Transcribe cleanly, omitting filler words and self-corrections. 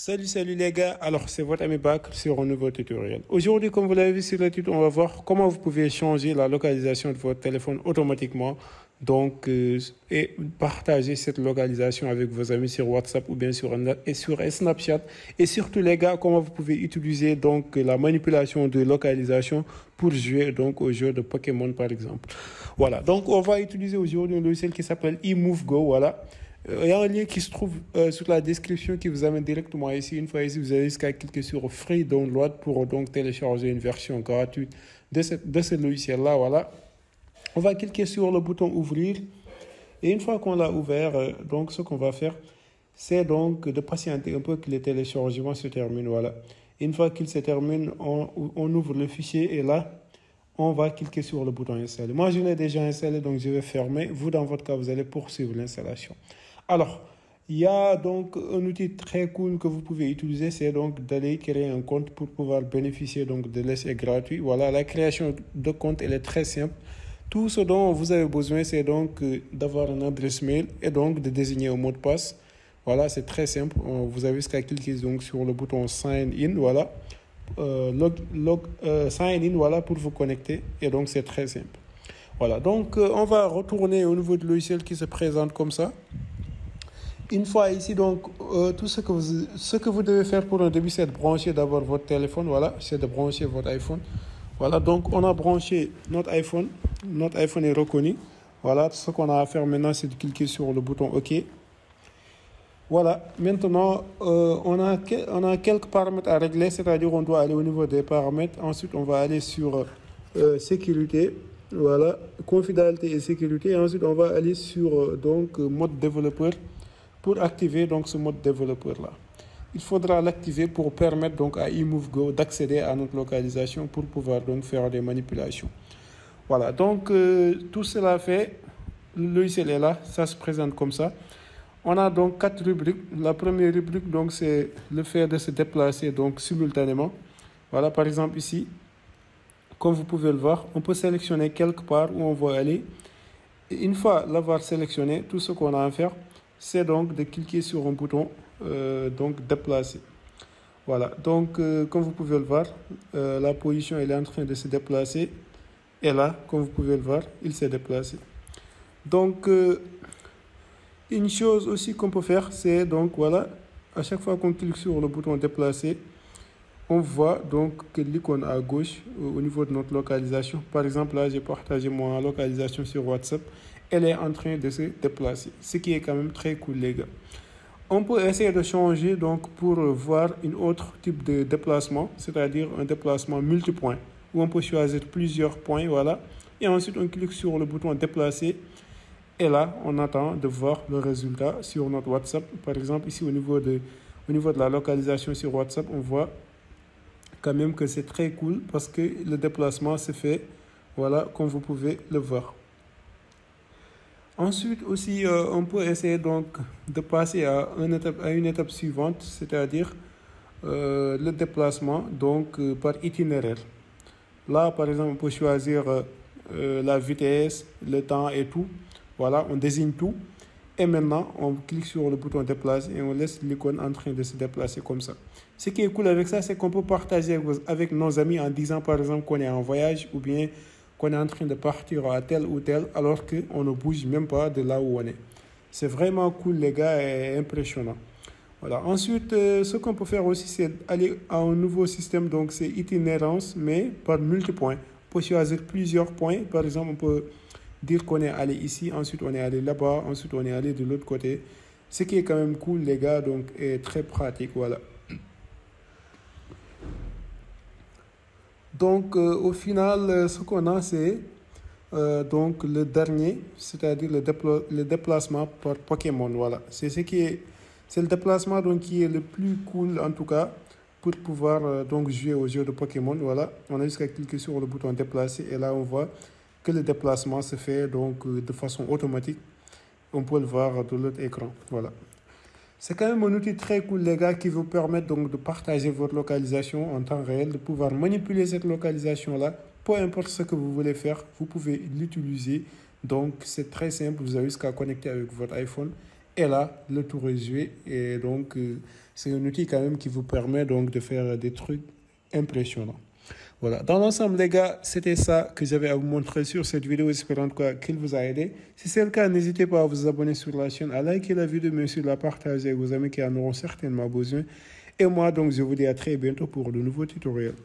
Salut les gars, alors c'est votre ami Bakr sur un nouveau tutoriel. Aujourd'hui, comme vous l'avez vu sur le titre, on va voir comment vous pouvez changer la localisation de votre téléphone automatiquement. Et partager cette localisation avec vos amis sur WhatsApp ou bien sur Snapchat. Et surtout les gars, comment vous pouvez utiliser donc la manipulation de localisation pour jouer donc au jeu de Pokémon par exemple. Voilà, donc on va utiliser aujourd'hui un logiciel qui s'appelle eMoveGo, voilà. Il y a un lien qui se trouve sur la description qui vous amène directement ici. Une fois ici, vous avez jusqu'à cliquer sur Free Download pour donc télécharger une version gratuite de ce logiciel-là. Voilà. On va cliquer sur le bouton Ouvrir. Et une fois qu'on l'a ouvert, donc ce qu'on va faire, c'est donc de patienter un peu que le téléchargement se termine. Voilà. Une fois qu'il se termine, on ouvre le fichier et là, on va cliquer sur le bouton Installer. Moi, je l'ai déjà installé, donc je vais fermer. Vous, dans votre cas, vous allez poursuivre l'installation. Alors, il y a donc un outil très cool que vous pouvez utiliser, c'est donc d'aller créer un compte pour pouvoir bénéficier donc de l'essai gratuit. Voilà, la création de compte, elle est très simple. Tout ce dont vous avez besoin, c'est donc d'avoir une adresse mail et donc de désigner un mot de passe. Voilà, c'est très simple. Vous avez jusqu'à cliquer donc sur le bouton Sign In, voilà. Sign In, voilà, pour vous connecter. Et donc, c'est très simple. Voilà, donc on va retourner au niveau du logiciel qui se présente comme ça. Une fois ici, donc, tout ce que vous devez faire pour un début, c'est de brancher d'abord votre téléphone. Voilà, c'est de brancher votre iPhone. Voilà, donc on a branché notre iPhone. Notre iPhone est reconnu. Voilà, ce qu'on a à faire maintenant, c'est de cliquer sur le bouton OK. Voilà, maintenant, on a quelques paramètres à régler, c'est-à-dire on doit aller au niveau des paramètres. Ensuite, on va aller sur sécurité. Voilà, confidentialité et sécurité. Et ensuite, on va aller sur donc mode développeur. Pour activer donc ce mode développeur-là, il faudra l'activer pour permettre donc à eMoveGo d'accéder à notre localisation pour pouvoir donc faire des manipulations. Voilà, donc tout cela fait, le logiciel est là, ça se présente comme ça. On a donc 4 rubriques. La première rubrique, donc, c'est le fait de se déplacer donc simultanément. Voilà, par exemple ici, comme vous pouvez le voir, on peut sélectionner quelque part où on veut aller. Et une fois l'avoir sélectionné, tout ce qu'on a à faire, c'est donc de cliquer sur un bouton donc déplacer. Voilà, donc comme vous pouvez le voir, la position elle est en train de se déplacer. Et là, comme vous pouvez le voir, il s'est déplacé. Donc, une chose aussi qu'on peut faire, c'est donc, voilà, à chaque fois qu'on clique sur le bouton déplacer, on voit donc que l'icône à gauche au niveau de notre localisation, par exemple là j'ai partagé mon localisation sur WhatsApp, elle est en train de se déplacer, ce qui est quand même très cool les gars. On peut essayer de changer donc pour voir un autre type de déplacement, c'est-à-dire un déplacement multipoint, où on peut choisir plusieurs points, voilà, et ensuite on clique sur le bouton déplacer, et là on attend de voir le résultat sur notre WhatsApp. Par exemple ici au niveau de la localisation sur WhatsApp, on voit quand même que c'est très cool parce que le déplacement se fait, voilà, comme vous pouvez le voir. Ensuite aussi, on peut essayer donc de passer à une étape suivante, c'est-à-dire le déplacement donc par itinéraire. Là, par exemple, on peut choisir la vitesse, le temps et tout. Voilà, on désigne tout. Et maintenant, on clique sur le bouton déplacer et on laisse l'icône en train de se déplacer comme ça. Ce qui est cool avec ça, c'est qu'on peut partager avec nos amis en disant par exemple qu'on est en voyage ou bien qu'on est en train de partir à tel ou tel alors qu'on ne bouge même pas de là où on est. C'est vraiment cool les gars et impressionnant. Voilà. Ensuite, ce qu'on peut faire aussi, c'est aller à un nouveau système. Donc, c'est itinérance, mais par multipoints. On peut choisir plusieurs points. Par exemple, on peut dire qu'on est allé ici, ensuite on est allé là-bas, ensuite on est allé de l'autre côté. Ce qui est quand même cool, les gars, donc est très pratique, voilà. Donc, au final, ce qu'on a, c'est donc le dernier, c'est-à-dire le déplacement par Pokémon, voilà. C'est le déplacement donc qui est le plus cool en tout cas pour pouvoir donc jouer au jeu de Pokémon, voilà. On a juste à cliquer sur le bouton déplacer et là on voit que le déplacement se fait donc de façon automatique. On peut le voir de l'autre écran, voilà. C'est quand même un outil très cool, les gars, qui vous permet donc de partager votre localisation en temps réel, de pouvoir manipuler cette localisation-là. Peu importe ce que vous voulez faire, vous pouvez l'utiliser. Donc, c'est très simple. Vous avez jusqu'à connecter avec votre iPhone. Et là, le tour est joué. Et donc, c'est un outil quand même qui vous permet donc de faire des trucs impressionnants. Voilà, dans l'ensemble les gars, c'était ça que j'avais à vous montrer sur cette vidéo, espérant qu'il vous a aidé. Si c'est le cas, n'hésitez pas à vous abonner sur la chaîne, à liker la vidéo, mais aussi la partager avec vos amis qui en auront certainement besoin. Et moi, donc, je vous dis à très bientôt pour de nouveaux tutoriels.